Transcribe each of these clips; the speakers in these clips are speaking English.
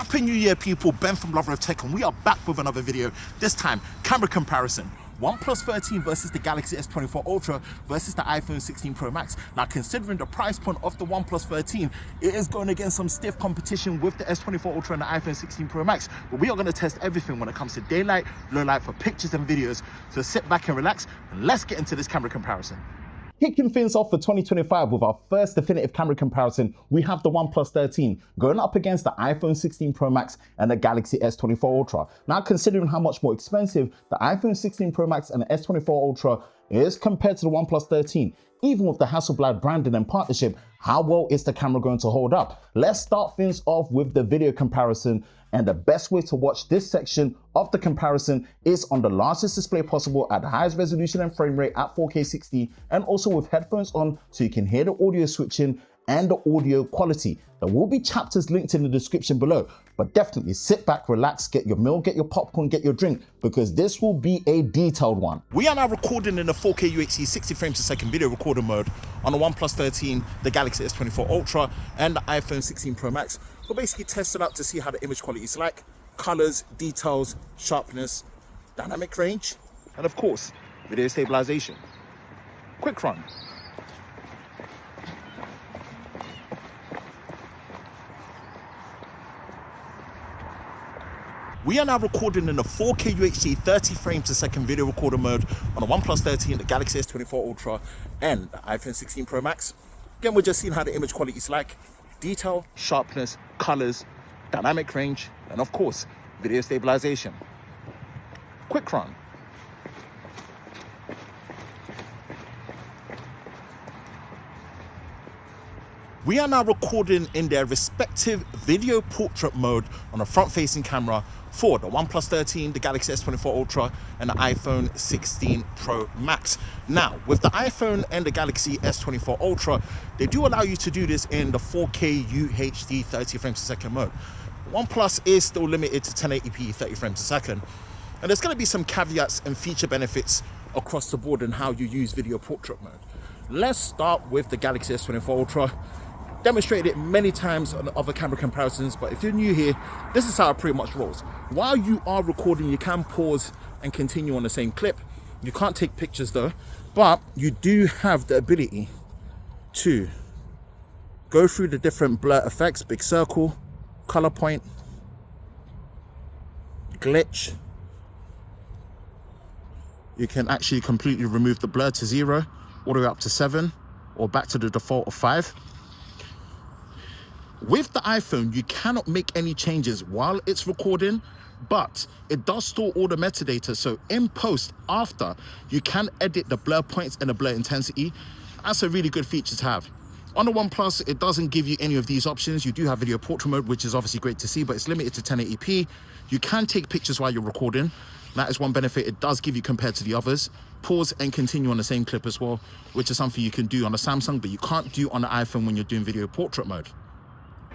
Happy New Year, people. Ben from Lover of Tech, and we are back with another video. This time, camera comparison. OnePlus 13 versus the Galaxy S24 Ultra versus the iPhone 16 Pro Max. Now, considering the price point of the OnePlus 13, it is going against some stiff competition with the S24 Ultra and the iPhone 16 Pro Max. But we are going to test everything when it comes to daylight, low light for pictures and videos. So sit back and relax, and let's get into this camera comparison. Kicking things off for 2025 with our first definitive camera comparison, we have the OnePlus 13 going up against the iPhone 16 Pro Max and the Galaxy S24 Ultra. Now, considering how much more expensive the iPhone 16 Pro Max and the S24 Ultra is compared to the OnePlus 13, even with the Hasselblad branding and partnership, how well is the camera going to hold up? Let's start things off with the video comparison. And the best way to watch this section of the comparison is on the largest display possible at the highest resolution and frame rate at 4K 60, and also with headphones on so you can hear the audio switching and the audio quality. There will be chapters linked in the description below, but definitely sit back, relax, get your meal, get your popcorn, get your drink, because this will be a detailed one. We are now recording in the 4K UHD 60 frames per second video recorder mode on the OnePlus 13, the Galaxy S24 Ultra, and the iPhone 16 Pro Max. We'll basically test it out to see how the image quality is like, colors, details, sharpness, dynamic range, and of course, video stabilization. Quick run. We are now recording in the 4K UHD 30 frames per second video recorder mode on the OnePlus 13, the Galaxy S24 Ultra, and the iPhone 16 Pro Max. Again, we're just seeing how the image quality is like, detail, sharpness, colors, dynamic range, and of course, video stabilization. Quick run. We are now recording in their respective video portrait mode on a front-facing camera for the OnePlus 13, the Galaxy S24 Ultra, and the iPhone 16 Pro Max. Now, with the iPhone and the Galaxy S24 Ultra, they do allow you to do this in the 4K UHD 30 frames per second mode. OnePlus is still limited to 1080p 30 frames per second. And there's going to be some caveats and feature benefits across the board in how you use video portrait mode. Let's start with the Galaxy S24 Ultra. Demonstrated it many times on other camera comparisons, but if you're new here, this is how it pretty much rolls. While you are recording, you can pause and continue on the same clip. You can't take pictures though, but you do have the ability to go through the different blur effects: big circle, color point, glitch. You can actually completely remove the blur to 0, all the way up to 7, or back to the default of 5. With the iPhone, you cannot make any changes while it's recording, but it does store all the metadata. So in post, after, you can edit the blur points and the blur intensity. That's a really good feature to have. On the OnePlus, it doesn't give you any of these options. You do have video portrait mode, which is obviously great to see, but it's limited to 1080p. You can take pictures while you're recording. That is one benefit it does give you compared to the others. Pause and continue on the same clip as well, which is something you can do on the Samsung, but you can't do on the iPhone when you're doing video portrait mode.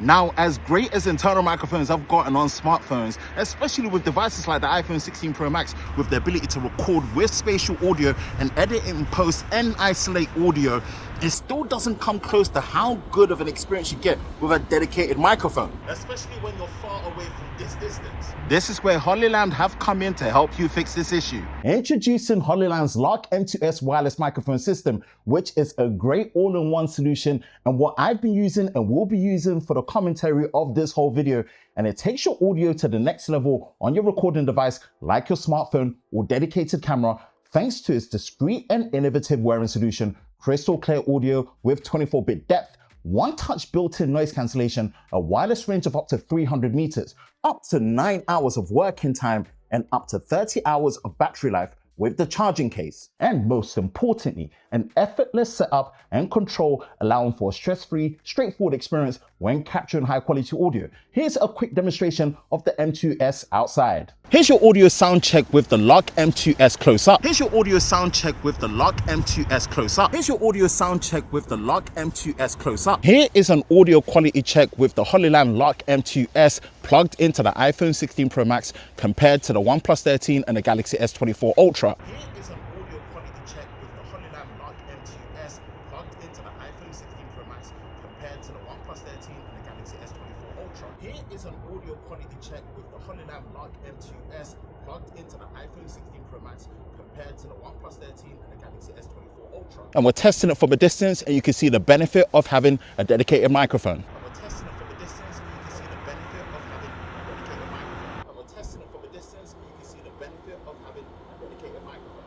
Now, as great as internal microphones have gotten on smartphones, especially with devices like the iPhone 16 Pro Max, with the ability to record with spatial audio and edit in post and isolate audio, it still doesn't come close to how good of an experience you get with a dedicated microphone, especially when you're far away from this distance. This is where Hollyland have come in to help you fix this issue. Introducing Hollyland's Lark M2S wireless microphone system, which is a great all-in-one solution, and what I've been using and will be using for the commentary of this whole video. And it takes your audio to the next level on your recording device, like your smartphone or dedicated camera, thanks to its discreet and innovative wearing solution, crystal clear audio with 24-bit depth, one-touch built-in noise cancellation, a wireless range of up to 300 meters, up to 9 hours of working time, and up to 30 hours of battery life with the charging case. And most importantly, an effortless setup and control, allowing for a stress-free, straightforward experience when capturing high-quality audio. Here's a quick demonstration of the M2S outside. Here's your audio sound check with the Lark M2S close-up. Here's your audio sound check with the Lark M2S close-up. Here's your audio sound check with the Lark M2S close-up. Here is an audio quality check with the Hollyland Lark M2S plugged into the iPhone 16 Pro Max compared to the OnePlus 13 and the Galaxy S24 Ultra. Here is an audio quality check with the Hollyland Lark M2S plugged into the iPhone 16 Pro Max compared to the OnePlus 13 and the Galaxy S24 Ultra. Here is an audio quality check with the Hollyland Lark M2S plugged into the iPhone 16 Pro Max compared to the OnePlus 13 and the Galaxy S24 Ultra. And we're testing it from a distance, and you can see the benefit of having a dedicated microphone. And we're testing it from a distance, and you can see the benefit of having a dedicated microphone. And we're testing it from a distance, and you can see the benefit of having a dedicated microphone.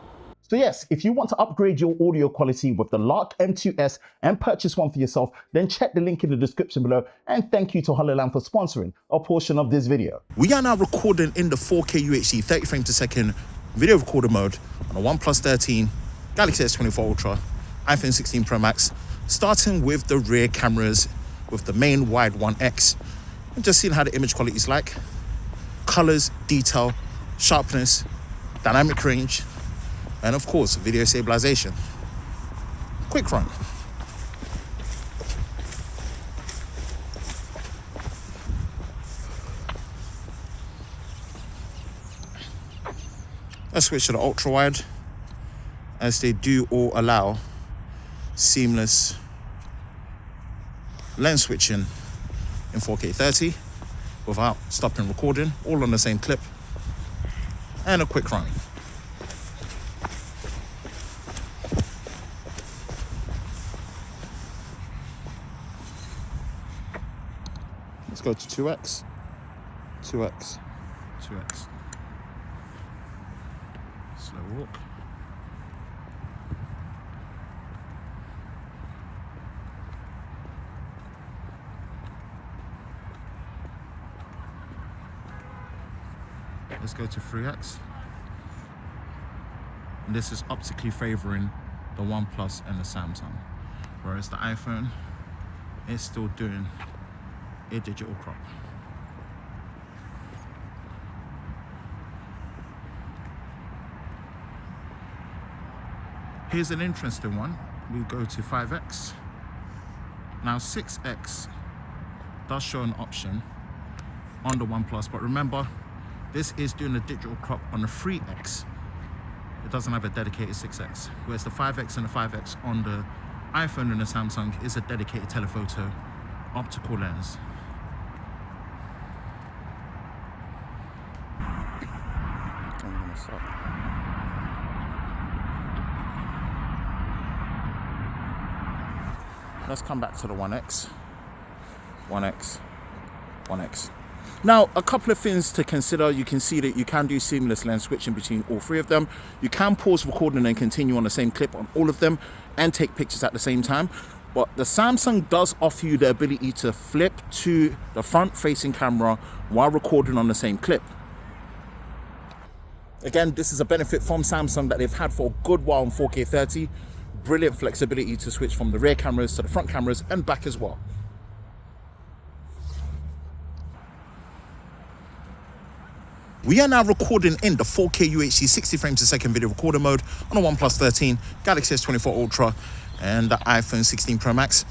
So yes, if you want to upgrade your audio quality with the Lark M2S and purchase one for yourself, then check the link in the description below. And thank you to Hollyland for sponsoring a portion of this video. We are now recording in the 4K UHD 30 frames per second video recorder mode on a OnePlus 13, Galaxy S24 Ultra, iPhone 16 Pro Max, starting with the rear cameras with the main wide 1X. And just seeing how the image quality is like. Colors, detail, sharpness, dynamic range, and of course, video stabilization. Quick run. Let's switch to the ultra wide, as they do all allow seamless lens switching in 4K 30 without stopping recording, all on the same clip, and a quick run. Let's go to 2x, 2x, 2x. Slow walk. Let's go to 3x. And this is optically favoring the OnePlus and the Samsung, whereas the iPhone is still doing a digital crop. Here's an interesting one. We go to 5x. Now 6x does show an option on the OnePlus, but remember, this is doing a digital crop on the 3x. It doesn't have a dedicated 6x, whereas the 5x and the 5x on the iPhone and the Samsung is a dedicated telephoto optical lens. I'm gonna stop. Let's come back to the 1x, 1x, 1x. Now, a couple of things to consider. You can see that you can do seamless lens switching between all three of them. You can pause recording and continue on the same clip on all of them and take pictures at the same time. But the Samsung does offer you the ability to flip to the front-facing camera while recording on the same clip. Again, this is a benefit from Samsung that they've had for a good while in 4K 30. Brilliant flexibility to switch from the rear cameras to the front cameras and back as well. We are now recording in the 4K UHD 60 frames per second video recorder mode on a OnePlus 13, Galaxy S24 Ultra, and the iPhone 16 Pro Max.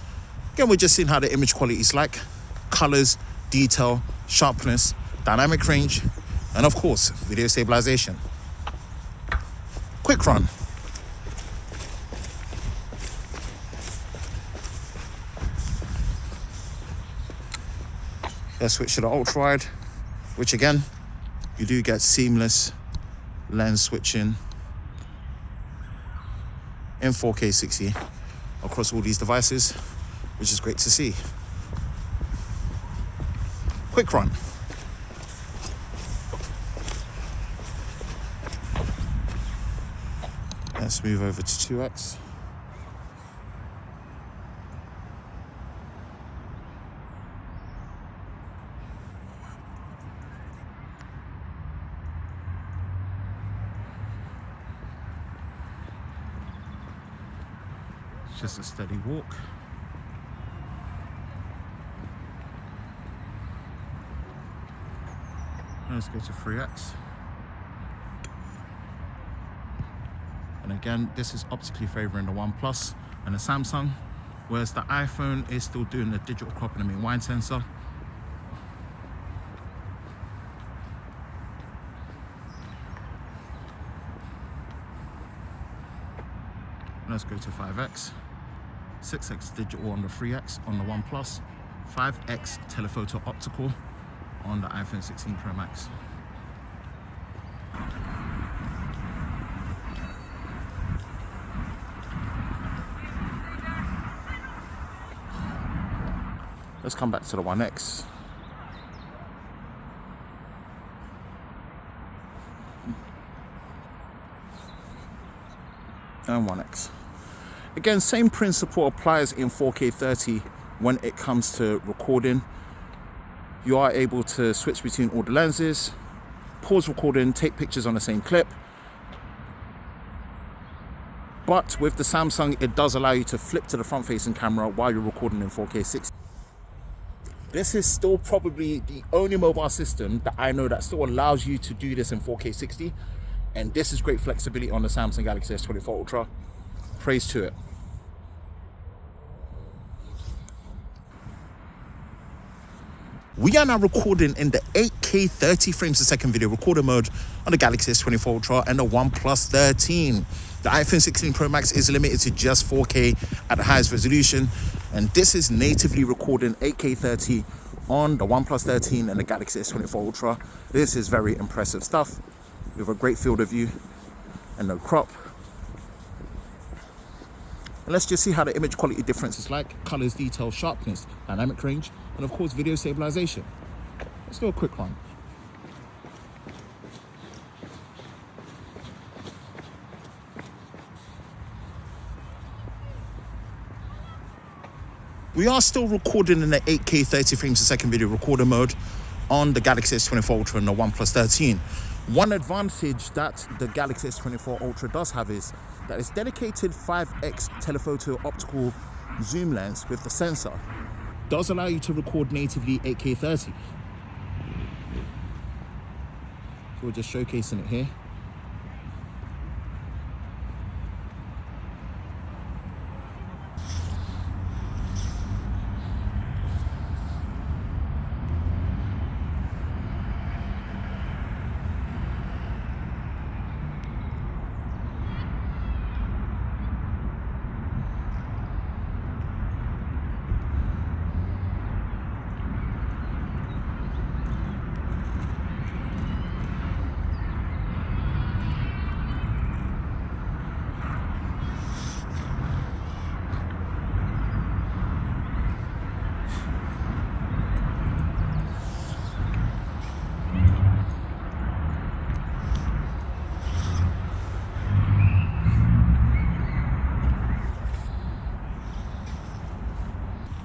Again, we're just seeing how the image quality is like. Colors, detail, sharpness, dynamic range, and of course, video stabilization. Quick run. Let's switch to the ultra wide, which again, you do get seamless lens switching in 4K 60 across all these devices, which is great to see. Quick run. Let's move over to 2x. Just a steady walk. Let's go to 3x. And again, this is optically favoring the OnePlus and the Samsung, whereas the iPhone is still doing the digital crop and the main wide sensor. Let's go to 5x. 6x digital on the 3x on the OnePlus, 5x telephoto optical on the iPhone 16 Pro Max. Let's come back to the 1X. And 1X. Again, same principle applies in 4K 30 when it comes to recording. You are able to switch between all the lenses, pause recording, take pictures on the same clip. But with the Samsung, it does allow you to flip to the front-facing camera while you're recording in 4K 60. This is still probably the only mobile system that I know that still allows you to do this in 4K 60. And this is great flexibility on the Samsung Galaxy S24 Ultra. Praise to it. We are now recording in the 8K 30 frames per second video recorder mode on the Galaxy S24 Ultra and the OnePlus 13. The iPhone 16 Pro Max is limited to just 4K at the highest resolution, and this is natively recording 8K 30 on the OnePlus 13 and the Galaxy S24 Ultra. This is very impressive stuff with a great field of view and no crop. And let's just see how the image quality difference is like: colors, detail, sharpness, dynamic range, and of course video stabilization. Let's do a quick run. We are still recording in the 8K 30 frames per second video recorder mode on the Galaxy S24 Ultra and the OnePlus 13. One advantage that the Galaxy S24 Ultra does have is that its dedicated 5x telephoto optical zoom lens with the sensor does allow you to record natively 8K 30. So we're just showcasing it here.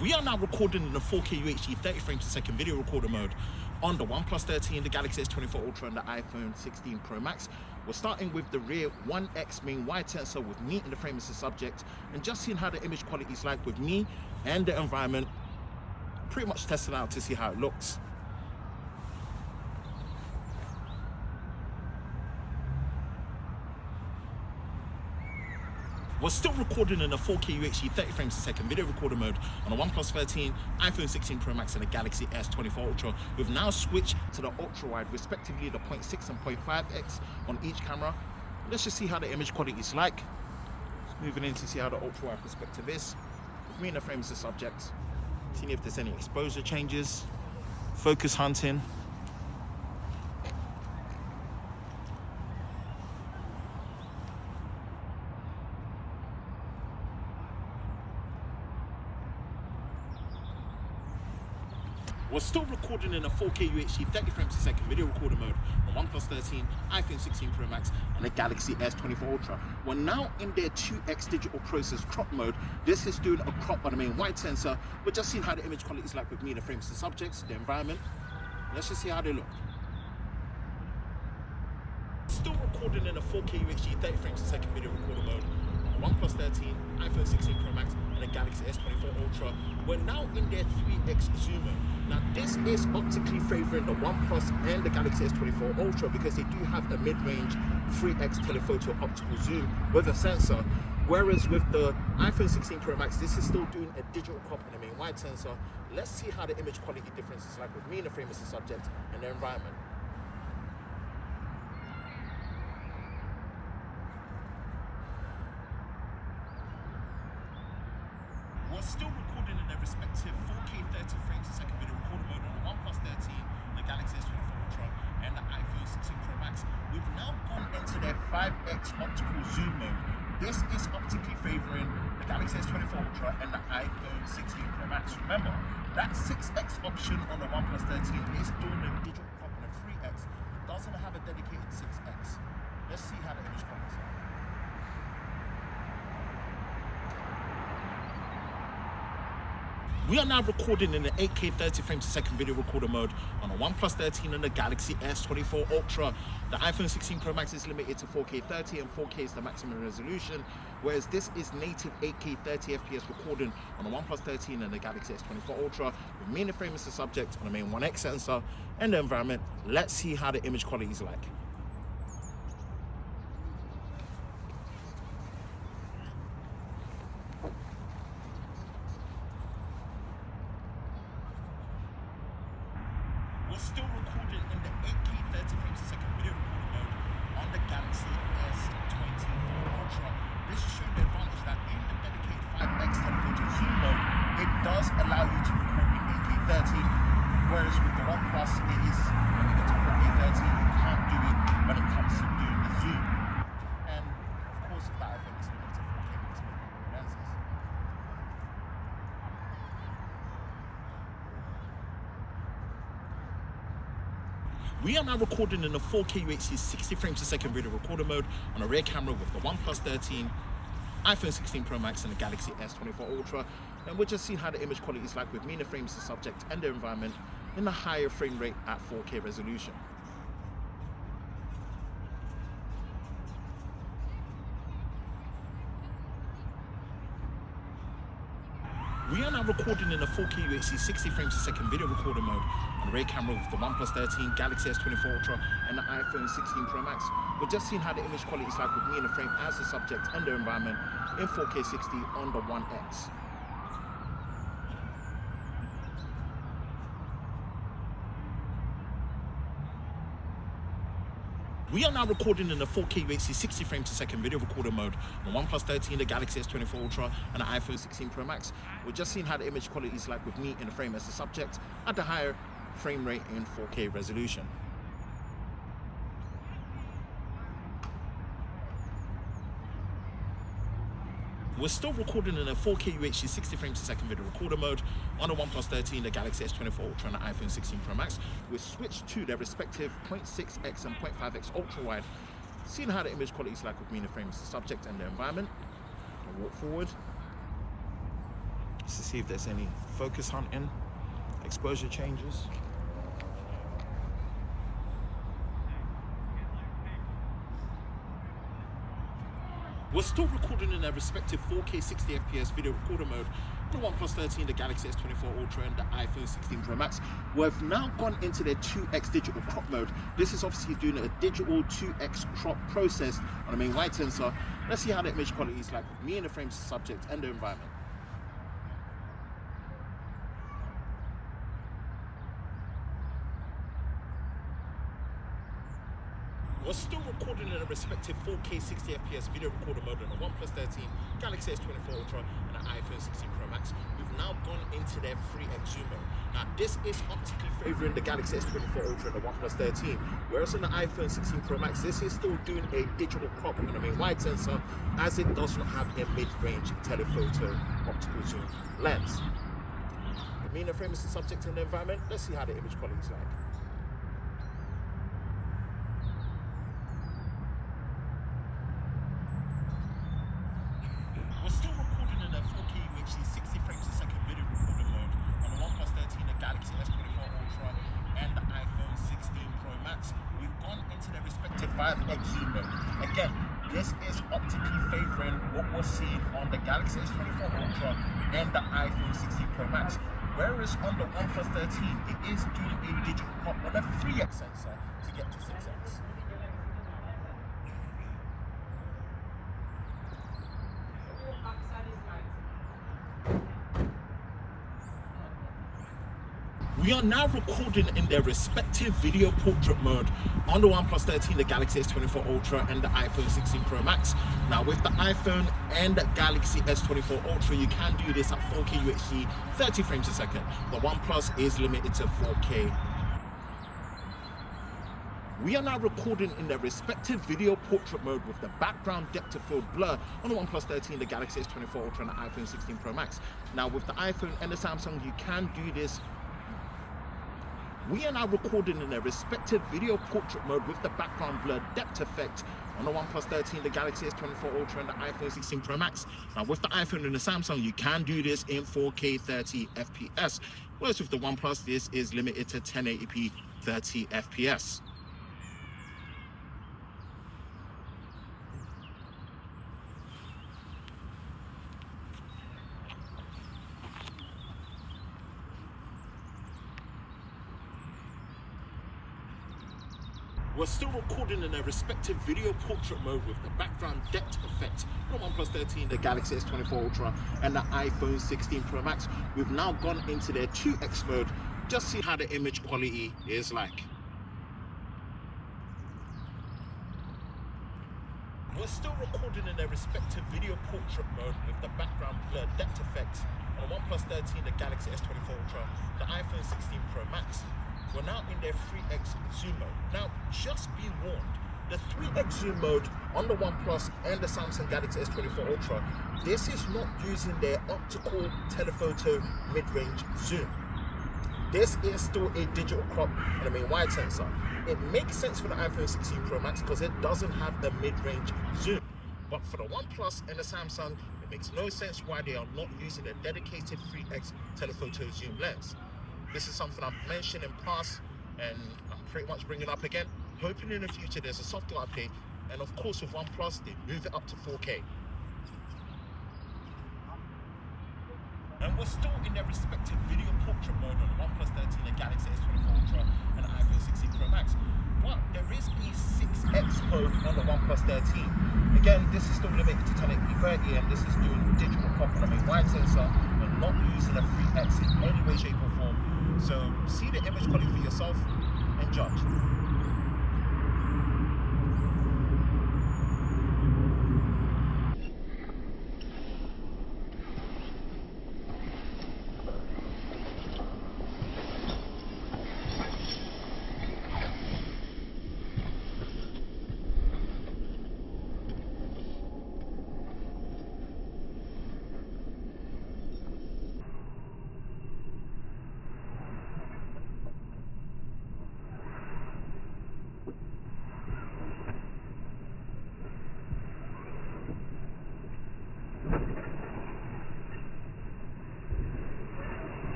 We are now recording in the 4K UHD 30 frames per second video recorder mode on the OnePlus 13, the Galaxy S24 Ultra and the iPhone 16 Pro Max. We're starting with the rear 1x main wide sensor with me in the frame as the subject, and just seeing how the image quality is like with me and the environment. Pretty much testing out to see how it looks. We're still recording in a 4K UHD 30 frames per second video recorder mode on the OnePlus 13, iPhone 16 Pro Max and the Galaxy S24 Ultra. We've now switched to the ultra wide, respectively the 0.6 and 0.5x on each camera. Let's just see how the image quality is like. Just moving in to see how the ultra wide perspective is. With me in the frame as the subject, seeing if there's any exposure changes, focus hunting. We're still recording in a 4K UHD 30 frames per second video recorder mode on OnePlus 13, iPhone 16 Pro Max and the Galaxy S24 Ultra. We're now in their 2x digital process crop mode. This is doing a crop on the main wide sensor. We're just seeing how the image quality is like with me, the frames, the subjects, the environment. Let's just see how they look. Still recording in a 4K UHD 30 frames per second video recorder mode on OnePlus 13, iPhone 16 Pro Max and the Galaxy S24 Ultra. We're now in their 3x zoom mode. Now this is optically favouring the OnePlus and the Galaxy S24 Ultra because they do have a mid-range 3x telephoto optical zoom with a sensor, whereas with the iPhone 16 Pro Max this is still doing a digital crop on the main wide sensor. Let's see how the image quality difference is like with me in the frame as the subject and the environment. We're still recording in their respective 4K 30 frames 5x optical zoom mode. This is optically favoring the Galaxy S24 Ultra and the iPhone 16 Pro Max. Remember, that 6x option on the OnePlus 13 is doing the digital crop on a 3x. It doesn't have a dedicated 6x. Let's see how the image quality is. We are now recording in the 8K 30 frames per second video recorder mode on the OnePlus 13 and the Galaxy S24 Ultra. The iPhone 16 Pro Max is limited to 4K 30 and 4K is the maximum resolution, whereas this is native 8K 30 FPS recording on the OnePlus 13 and the Galaxy S24 Ultra with me and the frame as the subject on the main 1X sensor and the environment. Let's see how the image quality is like. We're still recording in the 8K 30 frames per second video recording mode on the Galaxy S24 Ultra. This is showing the advantage that in the dedicated 5x telephoto zoom mode, it does allow you to record in 8K 30, whereas with the OnePlus, it is limited to 4K 30. You can't do it when it comes to doing the zoom. And of course, with the iPhone, it's limited to 4K because of the lenses. We are now recording in the 4K UHD 60 frames per second video recorder mode on a rear camera with the OnePlus 13, iPhone 16 Pro Max and the Galaxy S24 Ultra. And we're just seeing how the image quality is like with me and the frames as the subject and the environment in the higher frame rate at 4K resolution. We are now recording in the 4K UHD 60 frames per second video recorder mode on the rear camera with the OnePlus 13, Galaxy S24 Ultra and the iPhone 16 Pro Max. We're just seeing how the image quality is like with me and the frame as the subject and the environment in 4K 60 on the 1X. We are now recording in the 4K UHD 60 frames per second video recorder mode on the OnePlus 13, the Galaxy S24 Ultra and the iPhone 16 Pro Max. We're just seeing how the image quality is like with me in the frame as the subject at the higher frame rate in 4K resolution. We're still recording in a 4K UHD 60 frames per second video recorder mode on the OnePlus 13, the Galaxy S24 Ultra and the iPhone 16 Pro Max. We've switched to their respective 0.6x and 0.5x ultra wide, seeing how the image quality is like with me in the frame as the subject and the environment. I'll walk forward just to see if there's any focus hunting, exposure changes. We're still recording in their respective 4K 60 FPS video recorder mode on the OnePlus 13, the Galaxy S24 Ultra and the iPhone 16 Pro Max. We've now gone into their 2x digital crop mode. This is obviously doing a digital 2x crop process on the main wide sensor. Let's see how the image quality is like with me in the frame subject and the environment. We're still recording in a respective 4K 60 FPS video recorder mode on the OnePlus 13, Galaxy S24 Ultra and the iPhone 16 Pro Max. We've now gone into their 3x zoom mode. Now this is optically favoring the Galaxy S24 Ultra and the OnePlus 13, whereas on the iPhone 16 Pro Max, this is still doing a digital crop on the main wide sensor as it does not have a mid-range telephoto optical zoom lens. With me in the frame as the subject and the environment, let's see how the image quality is like. We're still recording in a 4K UHD 60 frames per second video recorder mode on the OnePlus 13, the Galaxy S24 Ultra and the iPhone 16 Pro Max. We've gone into their respective 5x zoom mode. Again, this is optically favoring what we're seeing on the Galaxy S24 Ultra and the iPhone 16 Pro Max. Whereas on the OnePlus 13, it is doing a digital crop on a 3x sensor to get to 6x. We are now recording in their respective video portrait mode on the OnePlus 13, the Galaxy S24 Ultra and the iPhone 16 Pro Max. Now with the iPhone and the Galaxy S24 Ultra, you can do this at 4K UHD 30 frames a second. The OnePlus is limited to 4K. We are now recording in their respective video portrait mode with the background depth of field blur on the OnePlus 13, the Galaxy S24 Ultra and the iPhone 16 Pro Max. Now with the iPhone and the Samsung, you can do this. We are now recording in their respective video portrait mode with the background blur depth effect on the OnePlus 13, the Galaxy S24 Ultra and the iPhone 16 Pro Max. Now with the iPhone and the Samsung, you can do this in 4K 30 FPS. Whereas with the OnePlus, this is limited to 1080p 30 FPS. We're still recording in their respective video portrait mode with the background depth effect on the OnePlus 13, the Galaxy S24 Ultra and the iPhone 16 Pro Max. We've now gone into their 2x mode, just see how the image quality is like. We're still recording in their respective video portrait mode with the background blur depth effect on the OnePlus 13, the Galaxy S24 Ultra, the iPhone 16 Pro Max. We're now in their 3x zoom mode. Now, just be warned, the 3x zoom mode on the OnePlus and the Samsung Galaxy S24 Ultra, this is not using their optical telephoto mid-range zoom. This is still a digital crop and a main wide sensor. It makes sense for the iPhone 16 Pro Max because it doesn't have the mid-range zoom. But for the OnePlus and the Samsung, it makes no sense why they are not using a dedicated 3x telephoto zoom lens. This is something I've mentioned in past and I'm pretty much bringing it up again. Hoping in the future there's a software update, and of course with OnePlus they move it up to 4K. And we're still in their respective video portrait mode on the OnePlus 13, the Galaxy S24 Ultra and the iPhone 16 Pro Max. But there is a 6x mode on the OnePlus 13. Again, this is still limited to 1080p 30 and this is doing digital crop on a main wide sensor and not using a 3x in any way, shape or form. So see the image quality for yourself and judge.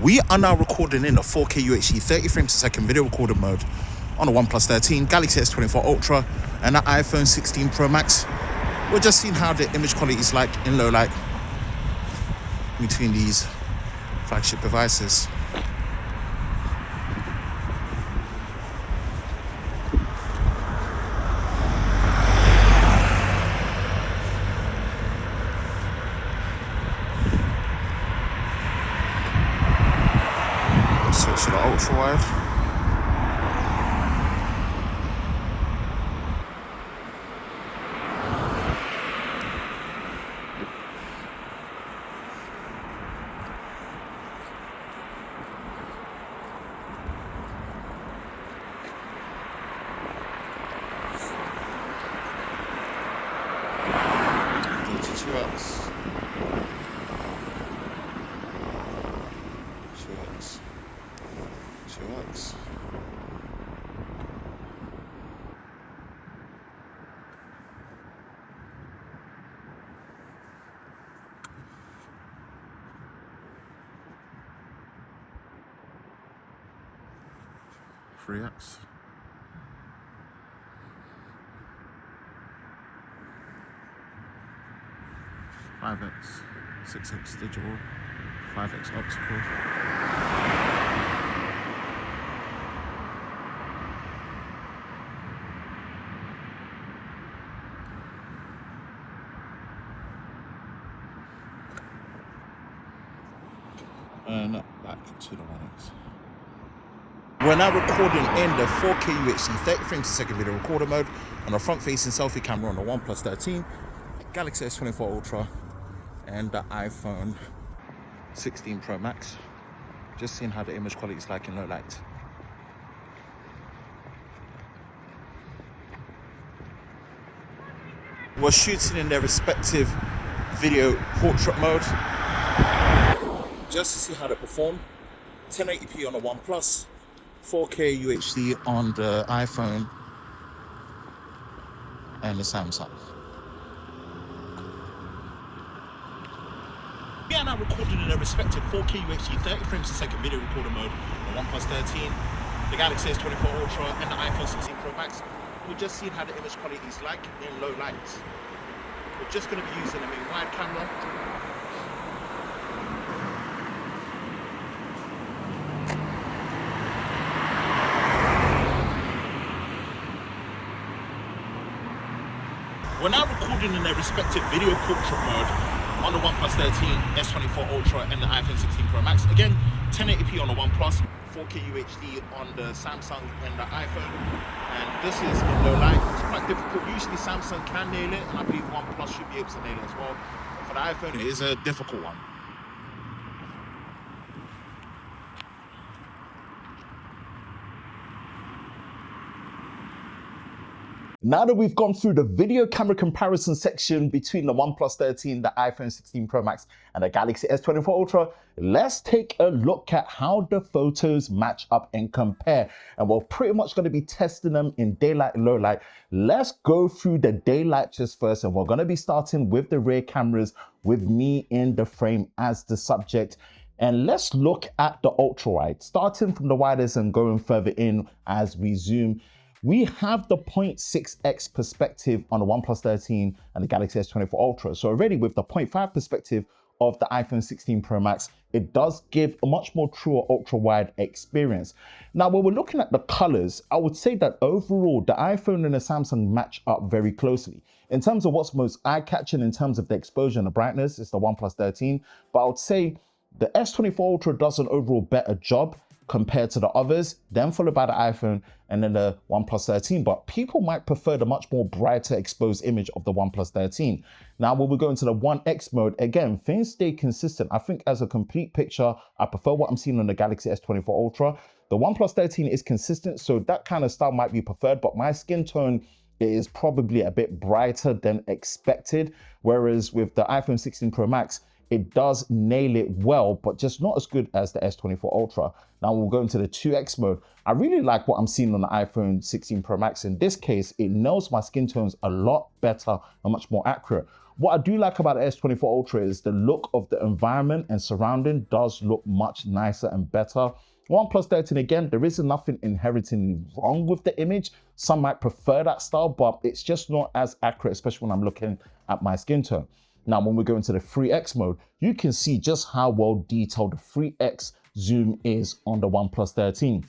We are now recording in a 4K UHD 30 frames per second video recorder mode on the OnePlus 13, Galaxy S24 Ultra and the iPhone 16 Pro Max. We're just seeing how the image quality is like in low light between these flagship devices. Switch to the ultra wide. Works. Three X. 5X, 6X digital, 5X optical. And back to the 1X. We're now recording in the 4K UHD 30 frames per second video recorder mode on a front-facing selfie camera on the OnePlus 13, Galaxy S24 Ultra, and the iPhone 16 Pro Max. Just seeing how the image quality is like in low light. We're shooting in their respective video portrait mode, just to see how they perform. 1080p on the OnePlus, 4K UHD on the iPhone and the Samsung. We are now recording in their respective 4K UHD 30 frames per second video recorder mode on the OnePlus 13, the Galaxy S24 Ultra and the iPhone 16 Pro Max. We're just seeing how the image quality is like in low light. We're just going to be using a main wide camera. We're now recording in their respective video portrait mode on the OnePlus 13, S24 Ultra and the iPhone 16 Pro Max. Again, 1080p on the OnePlus, 4K UHD on the Samsung and the iPhone. And this is in low light. It's quite difficult. Usually Samsung can nail it, and I believe OnePlus should be able to nail it as well. But for the iPhone, it is a difficult one. Now that we've gone through the video camera comparison section between the OnePlus 13, the iPhone 16 Pro Max, and the Galaxy S24 Ultra, let's take a look at how the photos match up and compare. And we're pretty much going to be testing them in daylight and low light. Let's go through the daylight just first, and we're going to be starting with the rear cameras with me in the frame as the subject. And let's look at the ultra wide, starting from the widest and going further in as we zoom. We have the 0.6x perspective on the OnePlus 13 and the Galaxy S24 Ultra. So already with the 0.5 perspective of the iPhone 16 Pro Max, it does give a much more truer ultra wide experience. Now, when we're looking at the colors, I would say that overall, the iPhone and the Samsung match up very closely. In terms of what's most eye-catching in terms of the exposure and the brightness, it's the OnePlus 13, but I would say the S24 Ultra does an overall better job compared to the others, then followed by the iPhone and then the OnePlus 13. But people might prefer the much more brighter exposed image of the OnePlus 13. Now, when we go into the 1X mode, again, things stay consistent. I think as a complete picture, I prefer what I'm seeing on the Galaxy S24 Ultra. The OnePlus 13 is consistent, so that kind of style might be preferred, but my skin tone is probably a bit brighter than expected. Whereas with the iPhone 16 Pro Max, it does nail it well, but just not as good as the S24 Ultra. Now we'll go into the 2X mode. I really like what I'm seeing on the iPhone 16 Pro Max. In this case, it nails my skin tones a lot better and much more accurate. What I do like about the S24 Ultra is the look of the environment and surrounding does look much nicer and better. OnePlus 13, again, there isn't nothing inherently wrong with the image. Some might prefer that style, but it's just not as accurate, especially when I'm looking at my skin tone. Now, when we go into the 3X mode, you can see just how well detailed the 3X zoom is on the OnePlus 13.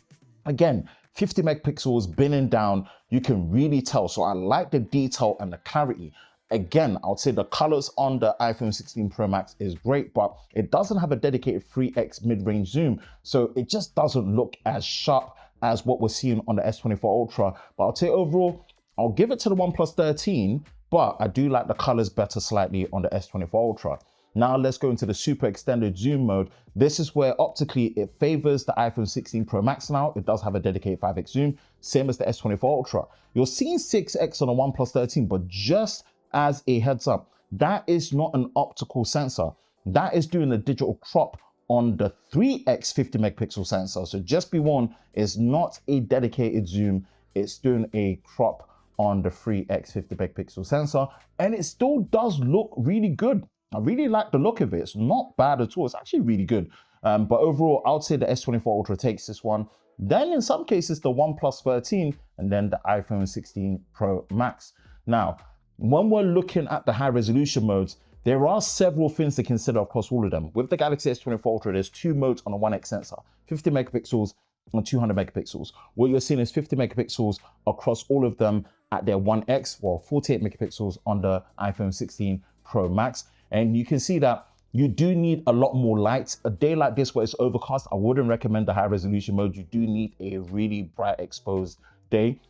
Again, 50 megapixels binning down, you can really tell. So I like the detail and the clarity. Again, I would say the colors on the iPhone 16 Pro Max is great, but it doesn't have a dedicated 3X mid-range zoom. So it just doesn't look as sharp as what we're seeing on the S24 Ultra. But I'll say overall, I'll give it to the OnePlus 13, but I do like the colors better slightly on the S24 Ultra. Now let's go into the super extended zoom mode. This is where optically it favors the iPhone 16 Pro Max now. It does have a dedicated 5X zoom, same as the S24 Ultra. You're seeing 6X on the OnePlus 13, but just as a heads up, that is not an optical sensor. That is doing a digital crop on the 3X 50 megapixel sensor. So just be warned, it's not a dedicated zoom. It's doing a crop on the 3X 50 megapixel sensor, and it still does look really good. I really like the look of it. It's not bad at all. It's actually really good. But overall, I would say the S24 Ultra takes this one. Then in some cases, the OnePlus 13, and then the iPhone 16 Pro Max. Now, when we're looking at the high resolution modes, there are several things to consider across all of them. With the Galaxy S24 Ultra, there's two modes on a 1X sensor, 50 megapixels and 200 megapixels. What you're seeing is 50 megapixels across all of them at their 1X, well, 48 megapixels on the iPhone 16 Pro Max. And you can see that you do need a lot more light. A day like this where it's overcast, I wouldn't recommend the high resolution mode. You do need a really bright exposed day.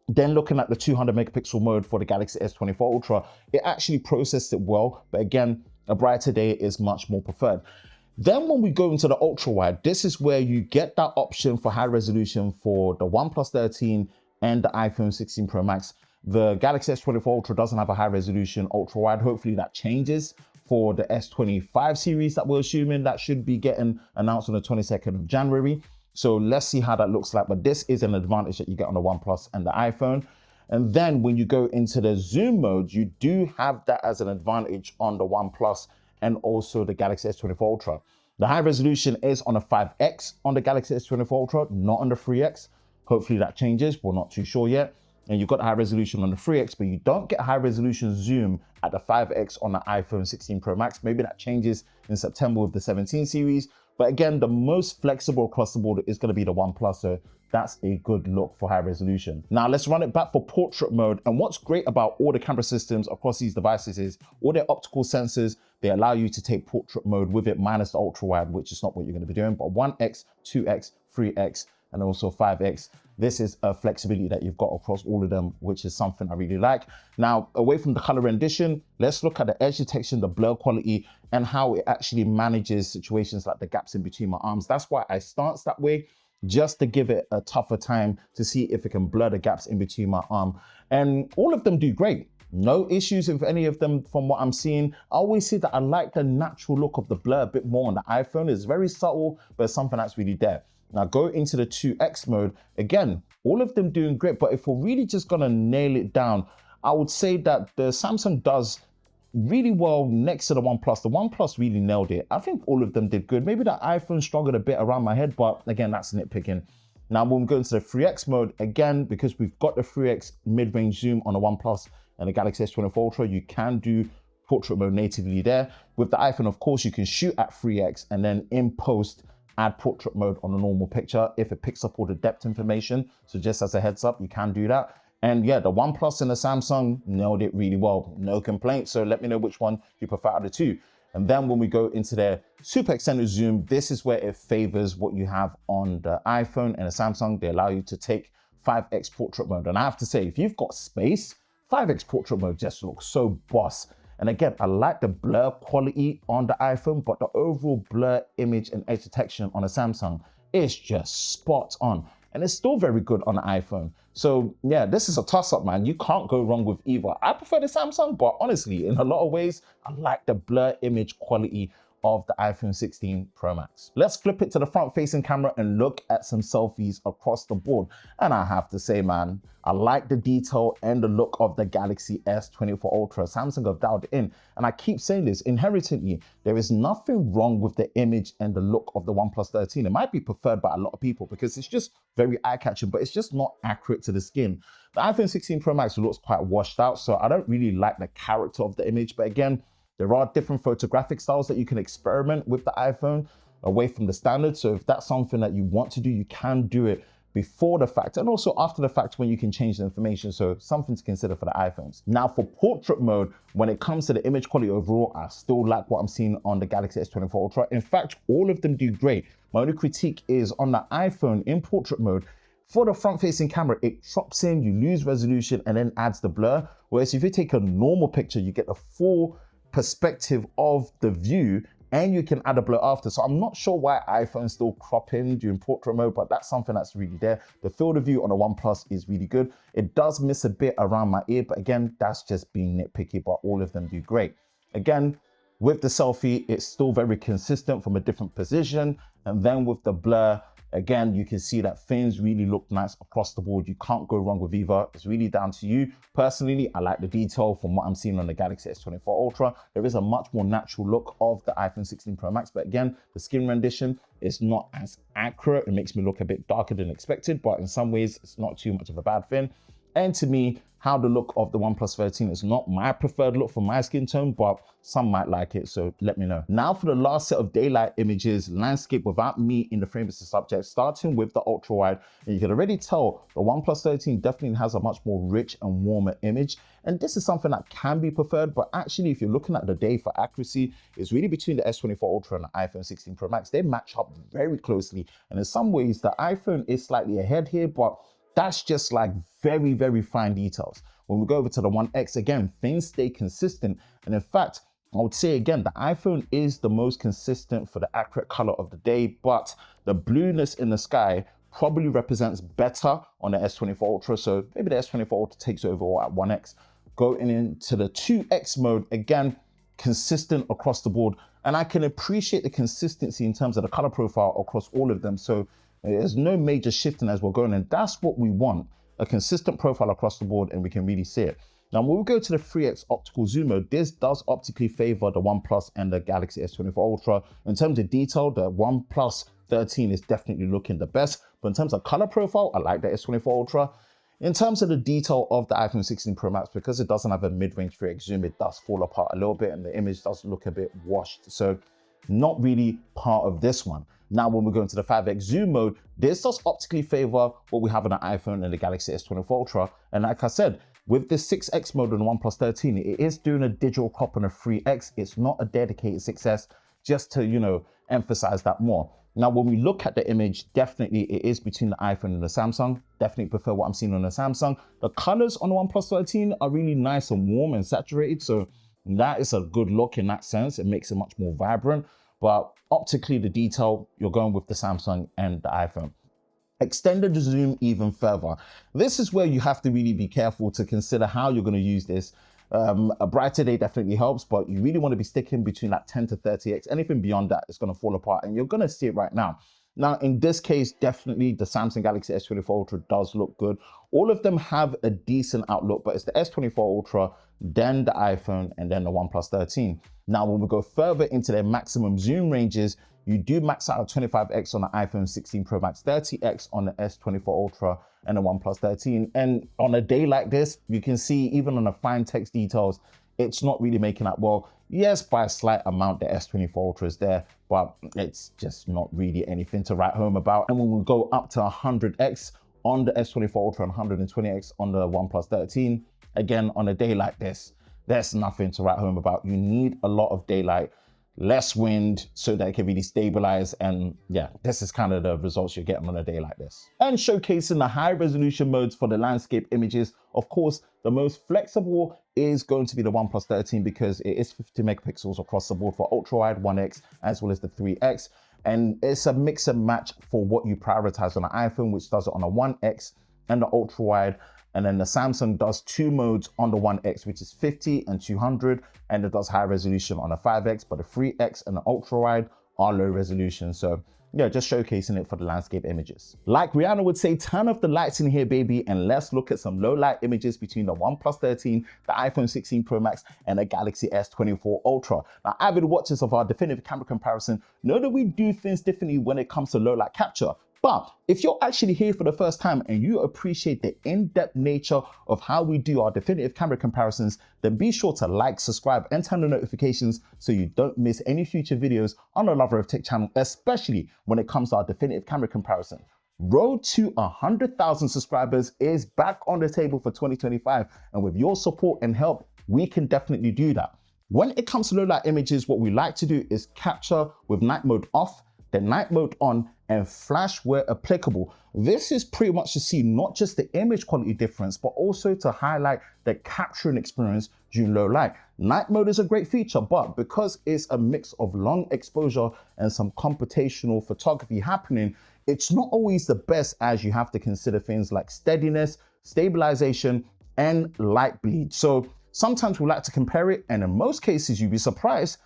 Then looking at the 200 megapixel mode for the Galaxy S24 Ultra, it actually processed it well, but again, a brighter day is much more preferred. Then when we go into the ultra wide, this is where you get that option for high resolution for the OnePlus 13 and the iPhone 16 Pro Max. The Galaxy S24 Ultra doesn't have a high resolution ultra wide. Hopefully that changes for the S25 series that we're assuming that should be getting announced on the 22nd of January. So let's see how that looks like. But this is an advantage that you get on the OnePlus and the iPhone. And then when you go into the zoom mode, you do have that as an advantage on the OnePlus and also the Galaxy S24 Ultra. The high resolution is on a 5X on the Galaxy S24 Ultra, not on the 3X. Hopefully that changes, we're not too sure yet. And you've got high resolution on the 3X, but you don't get high resolution zoom at the 5X on the iPhone 16 Pro Max. Maybe that changes in September with the 17 series. But again, the most flexible across the board is going to be the OnePlus, so that's a good look for high resolution. Now let's run it back for portrait mode. And what's great about all the camera systems across these devices is all their optical sensors, they allow you to take portrait mode with it minus the ultra wide, which is not what you're going to be doing, but 1X, 2X, 3X, and also 5X. This is a flexibility that you've got across all of them, which is something I really like. Now, away from the color rendition, let's look at the edge detection, the blur quality, and how it actually manages situations like the gaps in between my arms. That's why I stance that way, just to give it a tougher time to see if it can blur the gaps in between my arm. And all of them do great. No issues with any of them from what I'm seeing. I always see that I like the natural look of the blur a bit more on the iPhone. It's very subtle, but it's something that's really there. Now go into the 2X mode. Again, all of them doing great, but if we're really just gonna nail it down, I would say that the Samsung does really well next to the OnePlus. The OnePlus really nailed it. I think all of them did good. Maybe the iPhone struggled a bit around my head, but again, that's nitpicking. Now when we go into the 3X mode, again, because we've got the 3X mid-range zoom on the OnePlus and the Galaxy S24 Ultra, you can do portrait mode natively there. With the iPhone, of course, you can shoot at 3X and then in post, add portrait mode on a normal picture if it picks up all the depth information. So just as a heads up, you can do that. And yeah, the OnePlus and the Samsung nailed it really well. No complaints. So let me know which one you prefer out of the two. And then when we go into their super extended zoom, this is where it favors what you have on the iPhone and the Samsung. They allow you to take 5X portrait mode. And I have to say, if you've got space, 5X portrait mode just looks so boss. And again, I like the blur quality on the iPhone, but the overall blur image and edge detection on the Samsung is just spot on. And it's still very good on the iPhone. So yeah, this is a toss-up, man. You can't go wrong with either. I prefer the Samsung, but honestly, in a lot of ways, I like the blur image quality of the iPhone 16 Pro Max. Let's flip it to the front-facing camera and look at some selfies across the board. And I have to say, man, I like the detail and the look of the Galaxy S24 Ultra. Samsung have dialed it in. And I keep saying this, inherently, there is nothing wrong with the image and the look of the OnePlus 13. It might be preferred by a lot of people because it's just very eye-catching, but it's just not accurate to the skin. The iPhone 16 Pro Max looks quite washed out, so I don't really like the character of the image. But again, there are different photographic styles that you can experiment with the iPhone away from the standard. So if that's something that you want to do, you can do it before the fact and also after the fact when you can change the information. So something to consider for the iPhones. Now for portrait mode, when it comes to the image quality overall, I still like what I'm seeing on the Galaxy S24 Ultra. In fact, all of them do great. My only critique is on the iPhone in portrait mode, for the front-facing camera, it chops in, you lose resolution and then adds the blur. Whereas if you take a normal picture, you get the full perspective of the view and you can add a blur after. So I'm not sure why iPhones still crop in during portrait mode, but that's something that's really there. The field of view on the OnePlus is really good. It does miss a bit around my ear, but again, that's just being nitpicky, but all of them do great. Again, with the selfie, it's still very consistent from a different position. And then with the blur, again, you can see that things really look nice across the board. You can't go wrong with either. It's really down to you. Personally, I like the detail from what I'm seeing on the Galaxy S24 Ultra. There is a much more natural look of the iPhone 16 Pro Max, but again, the skin rendition is not as accurate. It makes me look a bit darker than expected, but in some ways, it's not too much of a bad thing. And to me, how the look of the OnePlus 13 is not my preferred look for my skin tone, but some might like it, so let me know. Now for the last set of daylight images, landscape without me in the frame as the subject, starting with the ultra wide. And you can already tell the OnePlus 13 definitely has a much more rich and warmer image. And this is something that can be preferred, but actually if you're looking at the day for accuracy, it's really between the S24 Ultra and the iPhone 16 Pro Max. They match up very closely. And in some ways, the iPhone is slightly ahead here, but that's just like very, very fine details. When we go over to the 1X, again, things stay consistent. And in fact, I would say again, the iPhone is the most consistent for the accurate color of the day, but the blueness in the sky probably represents better on the S24 Ultra. So maybe the S24 Ultra takes over at 1x. Going into the 2x mode, again, consistent across the board. And I can appreciate the consistency in terms of the color profile across all of them. So there's no major shifting as we're going. And that's what we want, a consistent profile across the board, and we can really see it. Now, when we go to the 3x optical zoom mode, this does optically favor the OnePlus and the Galaxy S24 Ultra. In terms of detail, the OnePlus 13 is definitely looking the best. But in terms of color profile, I like the S24 Ultra. In terms of the detail of the iPhone 16 Pro Max, because it doesn't have a mid-range 3x zoom, it does fall apart a little bit and the image does look a bit washed. So not really part of this one. Now, when we go into the 5x zoom mode, this does optically favor what we have on the iPhone and the Galaxy S24 Ultra. And like I said, with the 6x mode on the OnePlus 13, it is doing a digital crop on a 3x. It's not a dedicated 6S, just to, emphasize that more. Now, when we look at the image, definitely it is between the iPhone and the Samsung. Definitely prefer what I'm seeing on the Samsung. The colors on the OnePlus 13 are really nice and warm and saturated. So that is a good look in that sense. It makes it much more vibrant. But optically, the detail, you're going with the Samsung and the iPhone. Extended zoom even further. This is where you have to really be careful to consider how you're going to use this. A brighter day definitely helps, but you really want to be sticking between like 10 to 30x. Anything beyond that is going to fall apart, and you're going to see it right now. Now, in this case, definitely the Samsung Galaxy S24 Ultra does look good. All of them have a decent outlook, but it's the S24 Ultra, then the iPhone, and then the OnePlus 13. Now, when we go further into their maximum zoom ranges, you do max out at 25x on the iPhone 16 Pro Max, 30x on the S24 Ultra and the OnePlus 13. And on a day like this, you can see even on the fine text details, it's not really making out well. Yes, by a slight amount, the S24 Ultra is there, but it's just not really anything to write home about. And when we go up to 100x on the S24 Ultra and 120x on the OnePlus 13, again, on a day like this, there's nothing to write home about. You need a lot of daylight, less wind, so that it can really stabilize. And yeah, this is kind of the results you're getting on a day like this. And showcasing the high resolution modes for the landscape images, of course, the most flexible is going to be the OnePlus 13 because it is 50 megapixels across the board for ultra wide 1x as well as the 3x. And it's a mix and match for what you prioritize on the iPhone, which does it on a 1x and the ultra wide. And then the Samsung does two modes on the 1x, which is 50 and 200, and it does high resolution on the 5x, but the 3x and the ultra wide are low resolution. So yeah, just showcasing it for the landscape images. Like Rihanna would say, turn off the lights in here, baby, and let's look at some low light images between the OnePlus 13, the iPhone 16 Pro Max, and the Galaxy S24 Ultra. Now, avid watchers of our definitive camera comparison know that we do things differently when it comes to low light capture. But if you're actually here for the first time and you appreciate the in-depth nature of how we do our definitive camera comparisons, then be sure to like, subscribe, and turn on the notifications so you don't miss any future videos on the Lover of Tech channel, especially when it comes to our definitive camera comparison. Road to 100,000 subscribers is back on the table for 2025, and with your support and help, we can definitely do that. When it comes to low light images, what we like to do is capture with night mode off, then night mode on, and flash where applicable. This is pretty much to see not just the image quality difference, but also to highlight the capturing experience during low light. Night mode is a great feature, but because it's a mix of long exposure and some computational photography happening, it's not always the best, as you have to consider things like steadiness, stabilization, and light bleed. So sometimes we like to compare it, and in most cases, you'd be surprised,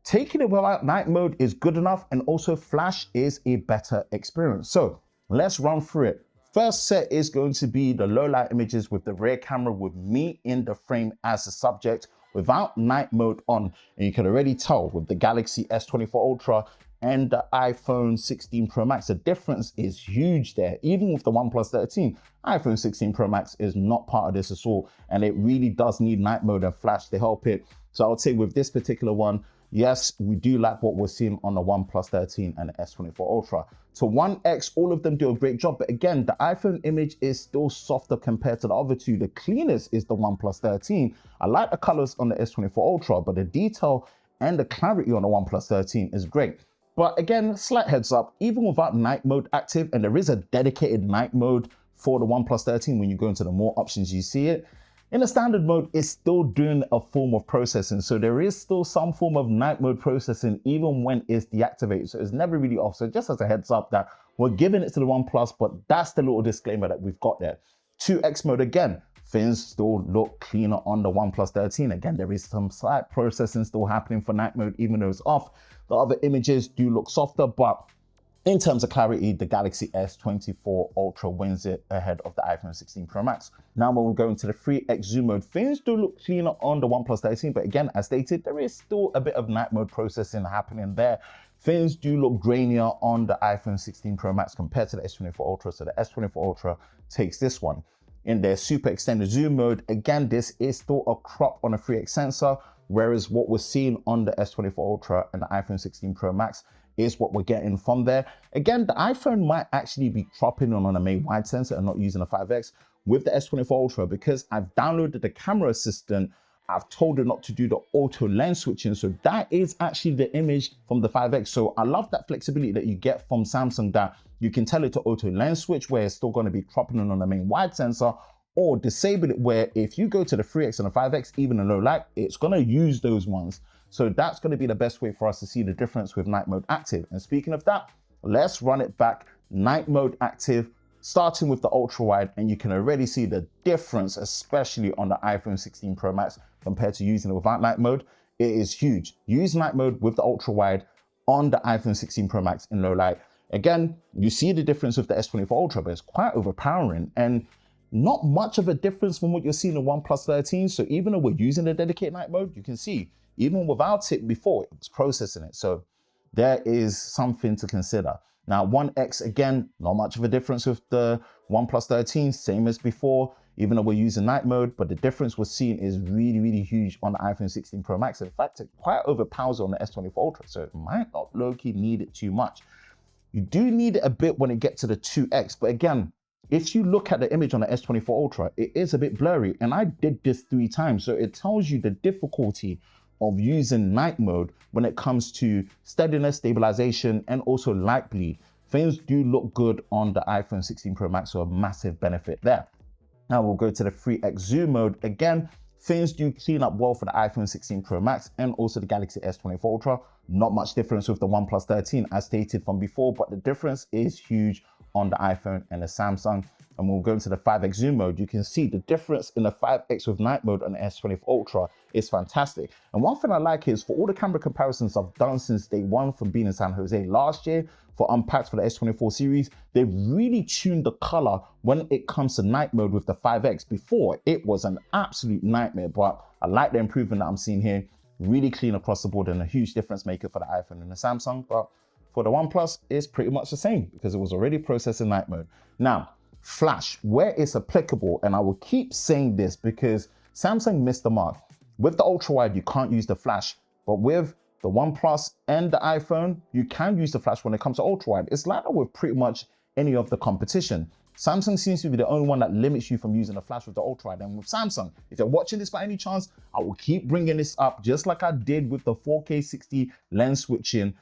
taking it without night mode is good enough, and also flash is a better experience. So let's run through it. First set is going to be the low light images with the rear camera with me in the frame as the subject without night mode on. And you can already tell with the Galaxy S24 Ultra and the iPhone 16 Pro Max, the difference is huge there. Even with the OnePlus 13, iPhone 16 Pro Max is not part of this at all. And it really does need night mode and flash to help it. So I would say with this particular one, yes, we do like what we're seeing on the OnePlus 13 and the S24 Ultra. To 1x, all of them do a great job. But again, the iPhone image is still softer compared to the other two. The cleanest is the OnePlus 13. I like the colors on the S24 Ultra, but the detail and the clarity on the OnePlus 13 is great. But again, slight heads up, even without night mode active, and there is a dedicated night mode for the OnePlus 13, when you go into the more options, you see it, In the standard mode, it's still doing a form of processing. So there is still some form of night mode processing even when it's deactivated. So it's never really off. So just as a heads up that we're giving it to the OnePlus, but that's the little disclaimer that we've got there. 2x mode again, things still look cleaner on the OnePlus 13. Again, there is some slight processing still happening for night mode, even though it's off. The other images do look softer, but in terms of clarity, the Galaxy S24 Ultra wins it ahead of the iPhone 16 Pro Max. Now when we go into the 3x zoom mode, things do look cleaner on the OnePlus 13, but again, as stated, there is still a bit of night mode processing happening there. Things do look grainier on the iPhone 16 Pro Max compared to the S24 Ultra, so the S24 Ultra takes this one. In their super extended zoom mode, again, this is still a crop on a 3x sensor, whereas what we're seeing on the S24 Ultra and the iPhone 16 Pro Max is what we're getting from there. Again, the iPhone might actually be cropping on a main wide sensor and not using a 5x with the S24 Ultra, because I've downloaded the camera assistant. I've told it not to do the auto lens switching. So that is actually the image from the 5x. So I love that flexibility that you get from Samsung, that you can tell it to auto lens switch where it's still going to be cropping on the main wide sensor, or disable it where if you go to the 3x and the 5x, even in low light, it's going to use those ones. So that's going to be the best way for us to see the difference with night mode active. And speaking of that, let's run it back. Night mode active, starting with the ultra wide, and you can already see the difference, especially on the iPhone 16 Pro Max compared to using it without night mode. It is huge. Use night mode with the ultra wide on the iPhone 16 Pro Max in low light. Again, you see the difference with the S24 Ultra, but it's quite overpowering and not much of a difference from what you're seeing in OnePlus 13. So even though we're using the dedicated night mode, you can see even without it before, it was processing it. So there is something to consider. Now, 1X, again, not much of a difference with the OnePlus 13, same as before, even though we're using night mode, but the difference we're seeing is really, really huge on the iPhone 16 Pro Max. In fact, it quite overpowers on the S24 Ultra, so it might not low-key need it too much. You do need it a bit when it gets to the 2X, but again, if you look at the image on the S24 Ultra, it is a bit blurry, and I did this 3 times, so it tells you the difficulty of using night mode when it comes to steadiness, stabilization, and also light bleed. Things do look good on the iPhone 16 Pro Max, so a massive benefit there. Now we'll go to the 3x zoom mode. Again, things do clean up well for the iPhone 16 Pro Max and also the Galaxy S24 Ultra. Not much difference with the OnePlus 13 as stated from before, but the difference is huge on the iPhone and the Samsung. And we'll go into the 5x zoom mode. You can see the difference in the 5x with night mode on the S24 Ultra is fantastic. And one thing I like is for all the camera comparisons I've done since day one from being in San Jose last year for Unpacked for the S24 series, they've really tuned the color when it comes to night mode with the 5x. Before, it was an absolute nightmare, but I like the improvement that I'm seeing here. Really clean across the board and a huge difference maker for the iPhone and the Samsung. But for the OnePlus, it's pretty much the same because it was already processing night mode. Now, flash, where it's applicable, and I will keep saying this because Samsung missed the mark. With the ultra wide, you can't use the flash, but with the OnePlus and the iPhone, you can use the flash when it comes to ultra wide. It's like that with pretty much any of the competition. Samsung seems to be the only one that limits you from using the flash with the ultra wide. And with Samsung, if you're watching this by any chance, I will keep bringing this up just like I did with the 4K 60 lens switching.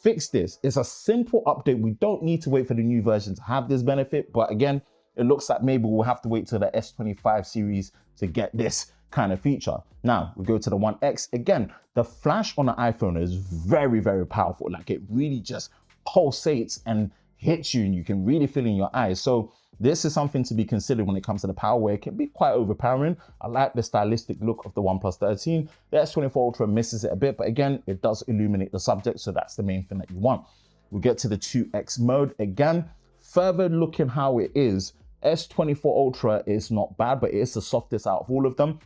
Fix this. It's a simple update. We don't need to wait for the new version to have this benefit. But again, it looks like maybe we'll have to wait till the S25 series to get this kind of feature. Now we go to the 1X. Again, the flash on the iPhone is very, very powerful. Like it really just pulsates and hits you and you can really feel it in your eyes. So this is something to be considered when it comes to the power, where it can be quite overpowering. I like the stylistic look of the OnePlus 13. The S24 Ultra misses it a bit, but again, it does illuminate the subject. So that's the main thing that you want. We get to the 2X mode. Again, further looking how it is, S24 Ultra is not bad, but it is the softest out of all of them.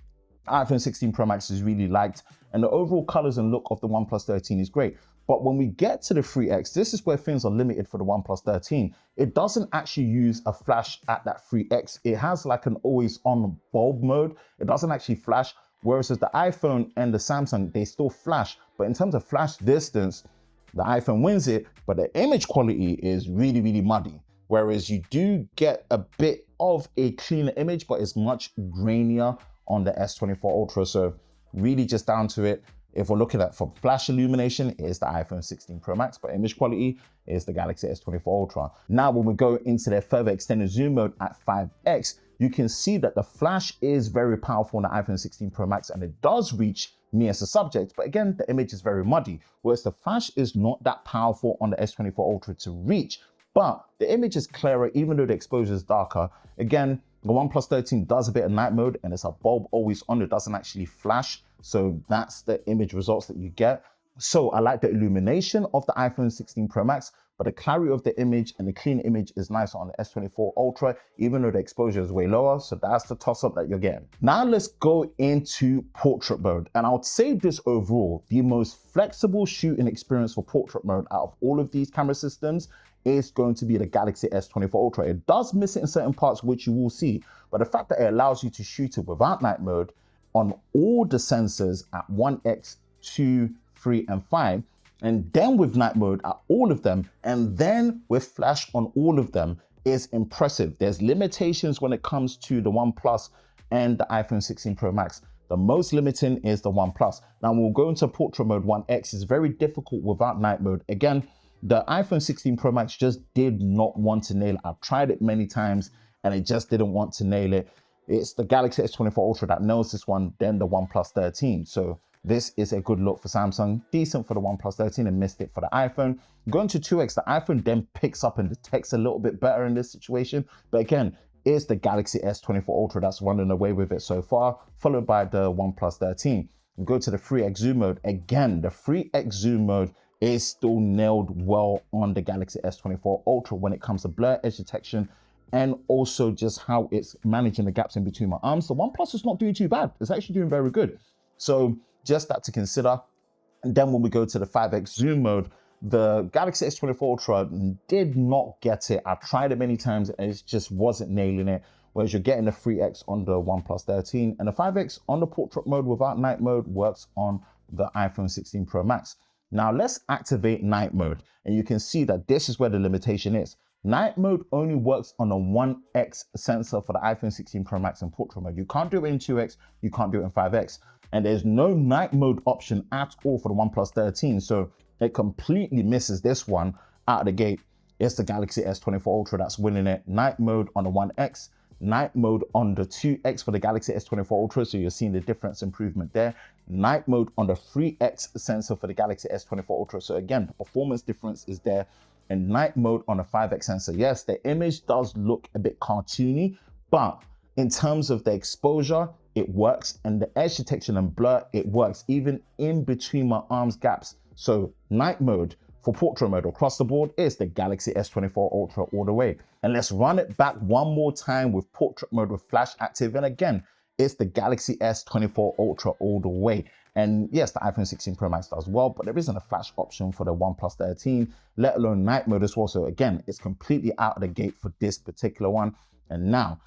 iPhone 16 Pro Max is really liked, and the overall colors and look of the OnePlus 13 is great. But when we get to the 3X, this is where things are limited for the OnePlus 13. It doesn't actually use a flash at that 3X. It has like an always on bulb mode. It doesn't actually flash, whereas with the iPhone and the Samsung, they still flash. But in terms of flash distance, the iPhone wins it, but the image quality is really, really muddy. Whereas you do get a bit of a cleaner image, but it's much grainier on the S24 Ultra. So really just down to it. If we're looking at for flash illumination, it is the iPhone 16 Pro Max, but image quality is the Galaxy S24 Ultra. Now, when we go into their further extended zoom mode at 5X, you can see that the flash is very powerful on the iPhone 16 Pro Max, and it does reach me as a subject, but again, the image is very muddy, whereas the flash is not that powerful on the S24 Ultra to reach, but the image is clearer even though the exposure is darker. Again, the OnePlus 13 does a bit of night mode, and it's a bulb always on, it doesn't actually flash, so that's the image results that you get. So I like the illumination of the iPhone 16 Pro Max, but the clarity of the image and the clean image is nicer on the S24 Ultra, even though the exposure is way lower. So that's the toss-up that you're getting. Now let's go into portrait mode. And I would say this overall, the most flexible shooting experience for portrait mode out of all of these camera systems is going to be the Galaxy S24 Ultra. It does miss it in certain parts, which you will see, but the fact that it allows you to shoot it without night mode on all the sensors at 1x, 2, 3, and 5, and then with night mode at all of them, and then with flash on all of them is impressive. There's limitations when it comes to the OnePlus and the iPhone 16 Pro Max. The most limiting is the OnePlus. Now we'll go into portrait mode 1x. It's very difficult without night mode. Again, the iPhone 16 Pro Max just did not want to nail it. I've tried it many times and it just didn't want to nail it. It's the Galaxy S24 Ultra that nails this one, then the OnePlus 13. So this is a good look for Samsung, decent for the OnePlus 13 and missed it for the iPhone. Going to 2x, the iPhone then picks up and detects a little bit better in this situation. But again, it's the Galaxy S24 Ultra that's running away with it so far, followed by the OnePlus 13. We go to the 3x zoom mode. Again, the 3x zoom mode is still nailed well on the Galaxy S24 Ultra when it comes to blur, edge detection, and also just how it's managing the gaps in between my arms. The OnePlus is not doing too bad. It's actually doing very good. So just that to consider. And then when we go to the 5x zoom mode, the Galaxy S24 Ultra did not get it. I've tried it many times and it just wasn't nailing it. Whereas you're getting the 3x on the OnePlus 13 and the 5x on the portrait mode without night mode works on the iPhone 16 Pro Max. Now let's activate night mode, and you can see that this is where the limitation is. Night mode only works on a 1x sensor for the iPhone 16 Pro Max in portrait mode. You can't do it in 2x, you can't do it in 5x. And there's no night mode option at all for the OnePlus 13. So it completely misses this one out of the gate. It's the Galaxy S24 Ultra that's winning it. Night mode on the 1x, night mode on the 2x for the Galaxy S24 Ultra. So you're seeing the difference improvement there. Night mode on the 3x sensor for the Galaxy S24 Ultra. So again, the performance difference is there. And night mode on a 5x sensor. Yes, the image does look a bit cartoony, but in terms of the exposure, it works, and the edge detection and blur, it works even in between my arms gaps. So night mode for portrait mode across the board is the Galaxy S24 Ultra all the way. And let's run it back one more time with portrait mode with flash active. And again, it's the Galaxy S24 Ultra all the way. And yes, the iPhone 16 Pro Max does well, but there isn't a flash option for the OnePlus 13, let alone night mode as well. So again, it's completely out of the gate for this particular one. And now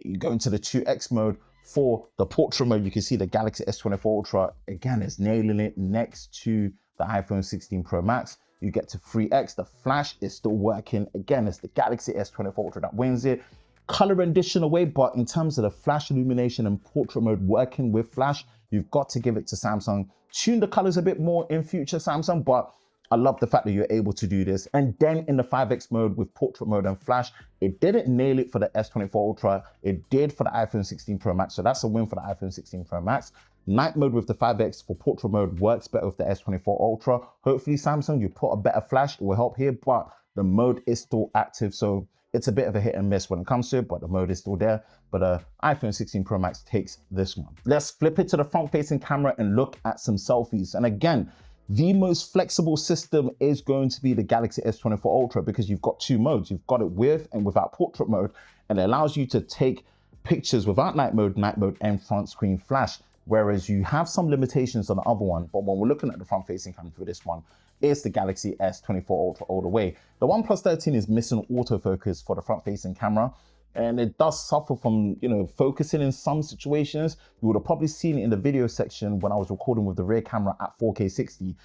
you go into the 2x mode. For the portrait mode, you can see the Galaxy S24 Ultra, again, is nailing it next to the iPhone 16 Pro Max. You get to 3x, the flash is still working. Again, it's the Galaxy S24 Ultra that wins it. Color rendition away, but in terms of the flash illumination and portrait mode working with flash, you've got to give it to Samsung. Tune the colors a bit more in future, Samsung, but I love the fact that you're able to do this. And then in the 5x mode with portrait mode and flash, it didn't nail it for the S24 Ultra. It did for the iPhone 16 Pro Max. So that's a win for the iPhone 16 Pro Max. Night mode with the 5x for portrait mode works better with the S24 Ultra. Hopefully Samsung, you put a better flash, it will help here, but the mode is still active. So it's a bit of a hit and miss when it comes to it, but the mode is still there. But the iPhone 16 Pro Max takes this one. Let's flip it to the front facing camera and look at some selfies. And again, the most flexible system is going to be the Galaxy S24 Ultra because you've got two modes. You've got it with and without portrait mode, and it allows you to take pictures without night mode, and front screen flash. Whereas you have some limitations on the other one, but when we're looking at the front facing camera for this one, it's the Galaxy S24 Ultra all the way. The OnePlus 13 is missing autofocus for the front facing camera, and it does suffer from, focusing in some situations. You would have probably seen it in the video section when I was recording with the rear camera at 4K 60.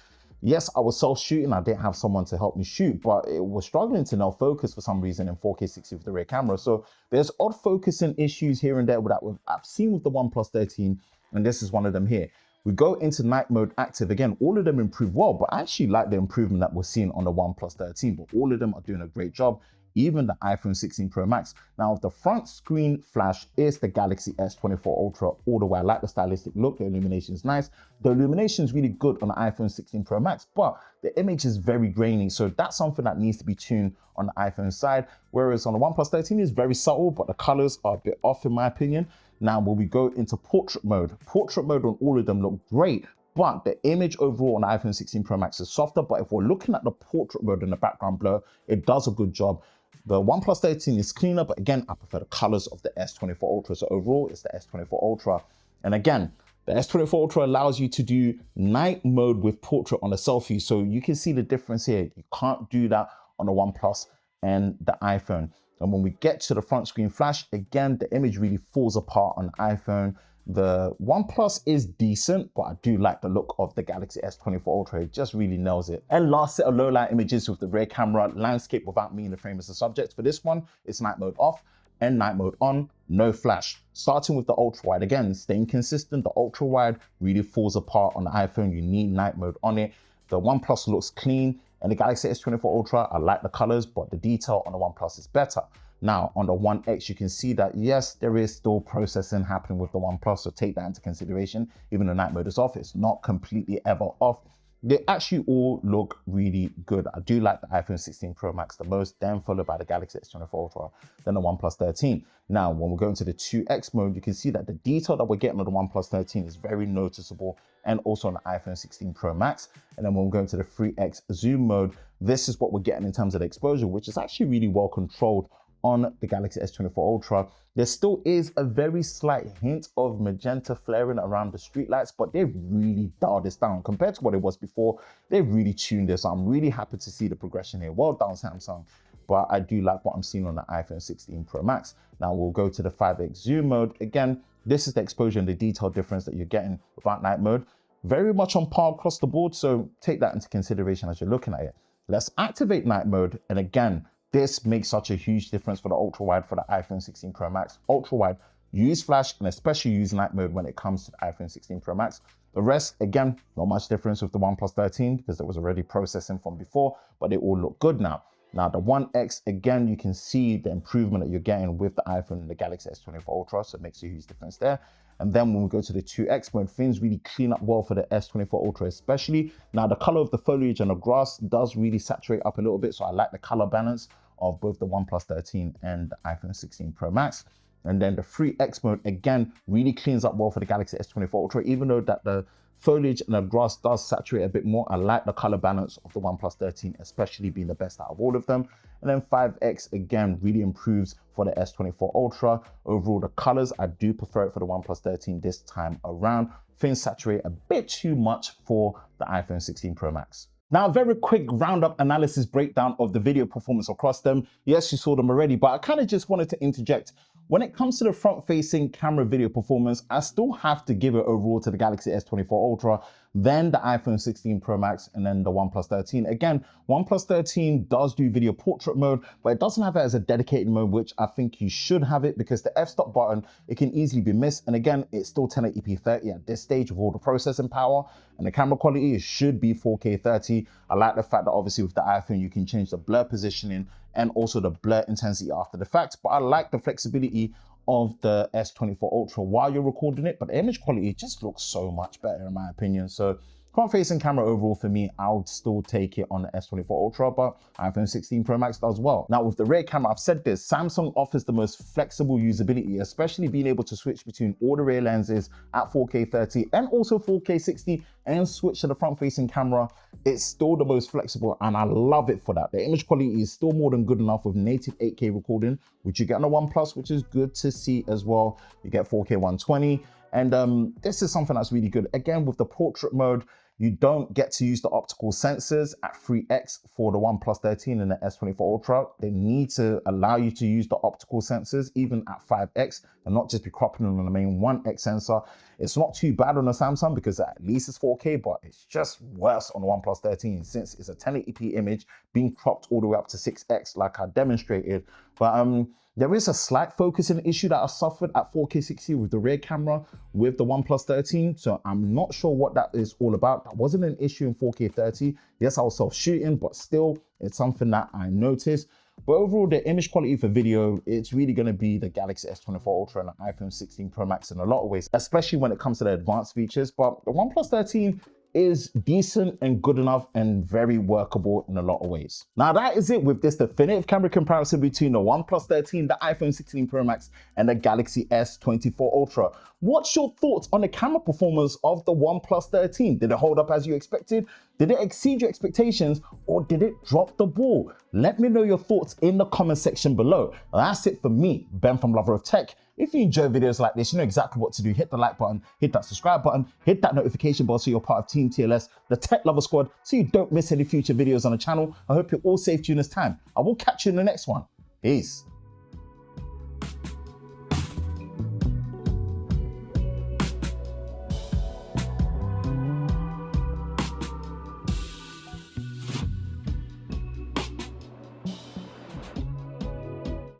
Yes, I was self-shooting, I didn't have someone to help me shoot, but it was struggling to now focus for some reason in 4K 60 with the rear camera. So there's odd focusing issues here and there that I've seen with the OnePlus 13, and this is one of them here. We go into night mode active. Again, all of them improve well, but I actually like the improvement that we're seeing on the OnePlus 13, but all of them are doing a great job. even the iPhone 16 Pro Max. Now, the front screen flash is the Galaxy S24 Ultra all the way. I like the stylistic look, the illumination is nice. The illumination is really good on the iPhone 16 Pro Max, but the image is very grainy, so that's something that needs to be tuned on the iPhone side, whereas on the OnePlus 13 is very subtle, but the colors are a bit off in my opinion. Now, when we go into portrait mode on all of them look great, but the image overall on the iPhone 16 Pro Max is softer. But if we're looking at the portrait mode and the background blur, it does a good job. The OnePlus 13 is cleaner, but again, I prefer the colors of the S24 Ultra. So overall, it's the S24 Ultra. And again, the S24 Ultra allows you to do night mode with portrait on the selfie. So you can see the difference here. You can't do that on the OnePlus and the iPhone. And when we get to the front screen flash, again, the image really falls apart on the iPhone. The OnePlus is decent, but I do like the look of the Galaxy S24 Ultra. It just really nails it. And last set of low light images with the rear camera, landscape without me in the frame as the subject. For this one, it's night mode off and night mode on, no flash. Starting with the ultra wide, again, staying consistent. The ultra wide really falls apart on the iPhone. You need night mode on it. The OnePlus looks clean, and the Galaxy S24 Ultra, I like the colors, but the detail on the OnePlus is better. Now, on the One X, you can see that, yes, there is still processing happening with the OnePlus, so take that into consideration. Even the night mode is off, it's not completely ever off. They actually all look really good. I do like the iPhone 16 Pro Max the most, then followed by the Galaxy S24 Ultra, then the OnePlus 13. Now, when we go into the 2X mode, you can see that the detail that we're getting on the OnePlus 13 is very noticeable, and also on the iPhone 16 Pro Max. And then when we go into the 3X zoom mode, this is what we're getting in terms of the exposure, which is actually really well controlled on the Galaxy S24 Ultra. There still is a very slight hint of magenta flaring around the streetlights, but they've really dialed this down compared to what it was before. They've really tuned this. I'm really happy to see the progression here. Well done, Samsung. But I do like what I'm seeing on the iPhone 16 Pro Max. Now we'll go to the 5X zoom mode. Again, this is the exposure and the detail difference that you're getting without night mode. Very much on par across the board, so take that into consideration as you're looking at it. Let's activate night mode, and again, this makes such a huge difference for the ultra wide for the iPhone 16 Pro Max. Ultra wide, use flash and especially use night mode when it comes to the iPhone 16 Pro Max. The rest, again, not much difference with the OnePlus 13 because it was already processing from before, but they all look good now. Now the One X, again, you can see the improvement that you're getting with the iPhone and the Galaxy S24 Ultra, so it makes a huge difference there. And then when we go to the 2X mode, things really clean up well for the S24 Ultra especially. Now the color of the foliage and the grass does really saturate up a little bit, so I like the color balance of both the OnePlus 13 and the iPhone 16 Pro Max. And then the 3X mode, again, really cleans up well for the Galaxy S24 Ultra, even though that the foliage and the grass does saturate a bit more. I like the color balance of the OnePlus 13, especially being the best out of all of them. And then 5X, again, really improves for the S24 Ultra. Overall, the colors, I do prefer it for the OnePlus 13 this time around. Things saturate a bit too much for the iPhone 16 Pro Max. Now, a very quick roundup analysis breakdown of the video performance across them. Yes, you saw them already, but I kind of just wanted to interject. When it comes to the front-facing camera video performance, I still have to give it overall to the Galaxy S24 Ultra, then the iPhone 16 Pro Max, and then the OnePlus 13. Again, OnePlus 13 does do video portrait mode, but it doesn't have it as a dedicated mode, which I think you should have it because the f-stop button, it can easily be missed. And again, it's still 1080p 30 at this stage with all the processing power, and the camera quality, it should be 4K 30. I like the fact that obviously with the iPhone, you can change the blur positioning and also the blur intensity after the fact. But I like the flexibility of the S24 Ultra while you're recording it, but the image quality just looks so much better in my opinion. So front-facing camera overall for me, I would still take it on the S24 Ultra, but iPhone 16 Pro Max does well. Now with the rear camera, I've said this, Samsung offers the most flexible usability, especially being able to switch between all the rear lenses at 4K 30 and also 4K 60 and switch to the front-facing camera. It's still the most flexible and I love it for that. The image quality is still more than good enough with native 8K recording, which you get on the OnePlus, which is good to see as well. You get 4K 120. And this is something that's really good. Again, with the portrait mode, you don't get to use the optical sensors at 3X for the OnePlus 13 and the S24 Ultra. They need to allow you to use the optical sensors even at 5X and not just be cropping them on the main 1X sensor. It's not too bad on the Samsung because at least it's 4K, but it's just worse on the OnePlus 13 since it's a 1080p image being cropped all the way up to 6X like I demonstrated. But there is a slight focusing issue that I suffered at 4K 60 with the rear camera with the OnePlus 13. So I'm not sure what that is all about. That wasn't an issue in 4K 30. Yes, I was self-shooting, but still it's something that I noticed. But overall, the image quality for video, it's really going to be the Galaxy S24 Ultra and the iPhone 16 Pro Max in a lot of ways, especially when it comes to the advanced features. But the OnePlus 13 is decent and good enough and very workable in a lot of ways. Now that is it with this definitive camera comparison between the OnePlus 13, the iPhone 16 Pro Max and the Galaxy S24 Ultra. What's your thoughts on the camera performance of the OnePlus 13? Did it hold up as you expected? Did it exceed your expectations, or did it drop the ball? Let me know your thoughts in the comment section below. That's it for me, Ben from Lover of Tech. If you enjoy videos like this, you know exactly what to do. Hit the like button, hit that subscribe button, hit that notification bell so you're part of Team TLS, the Tech Lover Squad, so you don't miss any future videos on the channel. I hope you're all safe during this time. I will catch you in the next one. Peace.